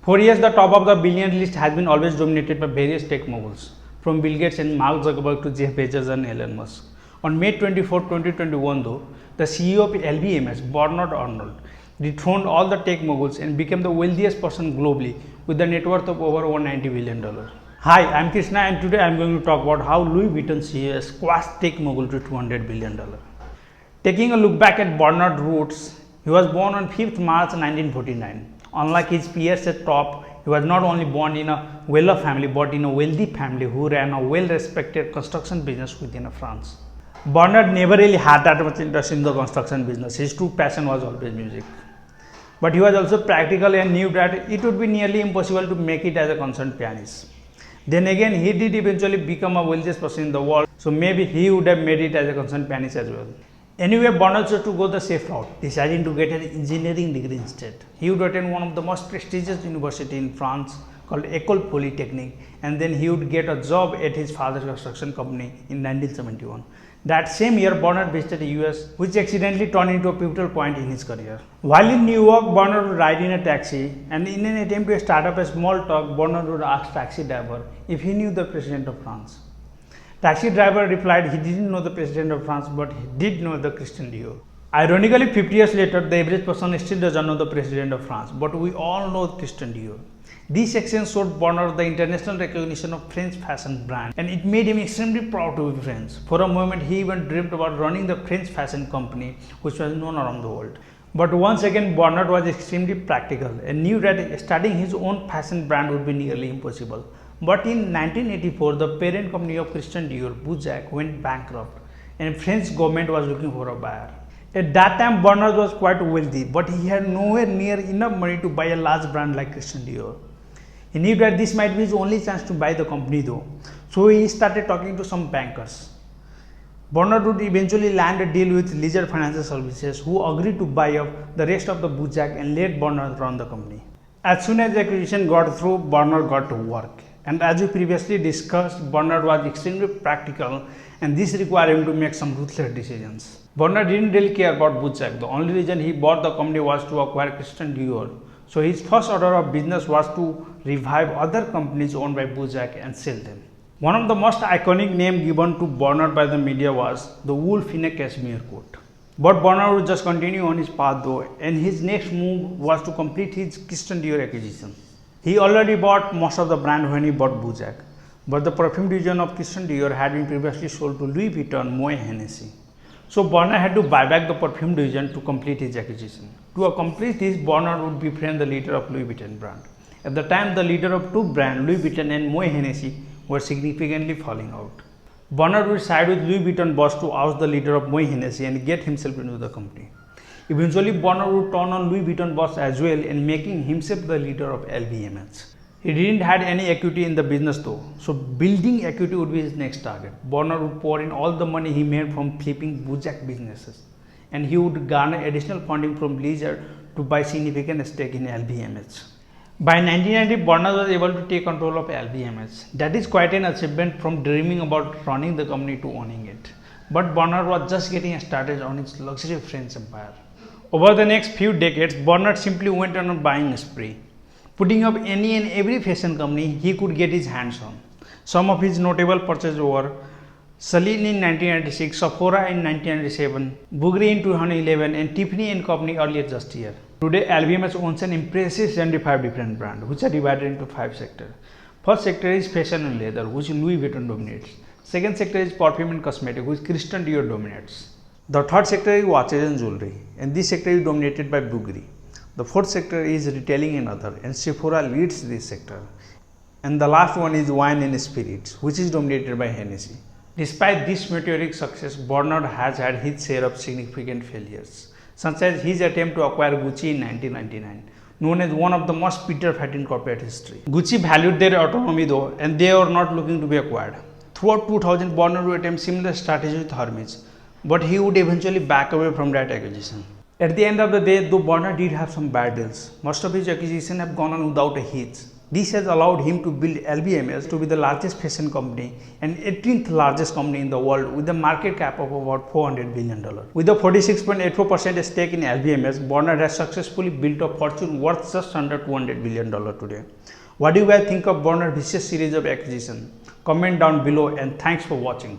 For years, the top of the billionaire list has been always dominated by various tech moguls, from Bill Gates and Mark Zuckerberg to Jeff Bezos and Elon Musk. On May 24, 2021, though, the CEO of LVMH, Bernard Arnault, dethroned all the tech moguls and became the wealthiest person globally with a net worth of over $190 billion. Hi, I'm Krishna, and today I'm going to talk about how Louis Vuitton CEO squashed tech mogul to $200 billion. Taking a look back at Bernard's roots, he was born on 5th March 1949. Unlike his peers at top, he was not only born in a well-off family but in a wealthy family who ran a well-respected construction business within France. Bernard never really had that much interest in the construction business. His true passion was always music. But he was also practical and knew that it would be nearly impossible to make it as a concert pianist. Then again, he did eventually become a wealthiest person in the world, so maybe he would have made it as a concert pianist as well. Anyway, Bernard chose to go the safe route, deciding to get an engineering degree instead. He would attend one of the most prestigious universities in France called École Polytechnique, and then he would get a job at his father's construction company in 1971. That same year, Bernard visited the US, which accidentally turned into a pivotal point in his career. While in New York, Bernard would ride in a taxi, and in an attempt to start up a small talk, Bernard would ask taxi driver if he knew the President of France. Taxi driver replied he didn't know the President of France, but he did know the Christian Dior. Ironically, 50 years later, the average person still doesn't know the President of France, but we all know Christian Dior. This exchange showed Bernard the international recognition of French fashion brand, and it made him extremely proud to be French. For a moment, he even dreamed about running the French fashion company, which was known around the world. But once again, Bernard was extremely practical and knew that starting his own fashion brand would be nearly impossible. But in 1984, the parent company of Christian Dior, Bouzac, went bankrupt, and French government was looking for a buyer. At that time, Bernard was quite wealthy, but he had nowhere near enough money to buy a large brand like Christian Dior. He knew that this might be his only chance to buy the company though, so he started talking to some bankers. Bernard would eventually land a deal with Leisure Financial Services, who agreed to buy up the rest of the Bouzac and let Bernard run the company. As soon as the acquisition got through, Bernard got to work. And as we previously discussed, Bernard was extremely practical, and this required him to make some ruthless decisions. Bernard didn't really care about Bouzac. The only reason he bought the company was to acquire Christian Dior. So his first order of business was to revive other companies owned by Bouzac and sell them. One of the most iconic names given to Bernard by the media was the wolf in a cashmere coat. But Bernard would just continue on his path though, and his next move was to complete his Christian Dior acquisition. He already bought most of the brand when he bought Bouzac, but the perfume division of Christian Dior had been previously sold to Louis Vuitton, Moet Hennessy. So Bernard had to buy back the perfume division to complete his acquisition. To accomplish this, Bernard would befriend the leader of Louis Vuitton brand. At the time, the leader of two brands, Louis Vuitton and Moet Hennessy, were significantly falling out. Bernard would side with Louis Vuitton boss to oust the leader of Moet Hennessy and get himself into the company. Eventually, Bernard would turn on Louis Vuitton boss as well and making himself the leader of LVMH. He didn't have any equity in the business though, so building equity would be his next target. Bernard would pour in all the money he made from flipping Bouzac businesses, and he would garner additional funding from Leisure to buy significant stake in LVMH. By 1990, Bernard was able to take control of LVMH. That is quite an achievement from dreaming about running the company to owning it. But Bernard was just getting started on his luxury French empire. Over the next few decades, Bernard simply went on a buying spree, putting up any and every fashion company he could get his hands on. Some of his notable purchases were Celine in 1996, Sephora in 1997, Bulgari in 2011, and Tiffany & Company earlier just here. Today, LVMH owns an impressive 75 different brands, which are divided into 5 sectors. First sector is fashion and leather, which Louis Vuitton dominates. Second sector is perfume and cosmetics, which Christian Dior dominates. The third sector is watches and jewelry, and this sector is dominated by Bulgari. The fourth sector is retailing and other, and Sephora leads this sector. And the last one is wine and spirits, which is dominated by Hennessy. Despite this meteoric success, Bernard has had his share of significant failures, such as his attempt to acquire Gucci in 1999, known as one of the most bitter fights in corporate history. Gucci valued their autonomy though, and they were not looking to be acquired. Throughout 2000, Bernard would attempt similar strategy with Hermes, but he would eventually back away from that acquisition. At the end of the day, though Bernard did have some bad deals, most of his acquisitions have gone on without a hitch. This has allowed him to build LVMH to be the largest fashion company and 18th largest company in the world with a market cap of about $400 billion. With a 46.84% stake in LVMH, Bernard has successfully built a fortune worth just under $200 billion today. What do you guys think of Bernard Vicious series of acquisition? Comment down below and thanks for watching.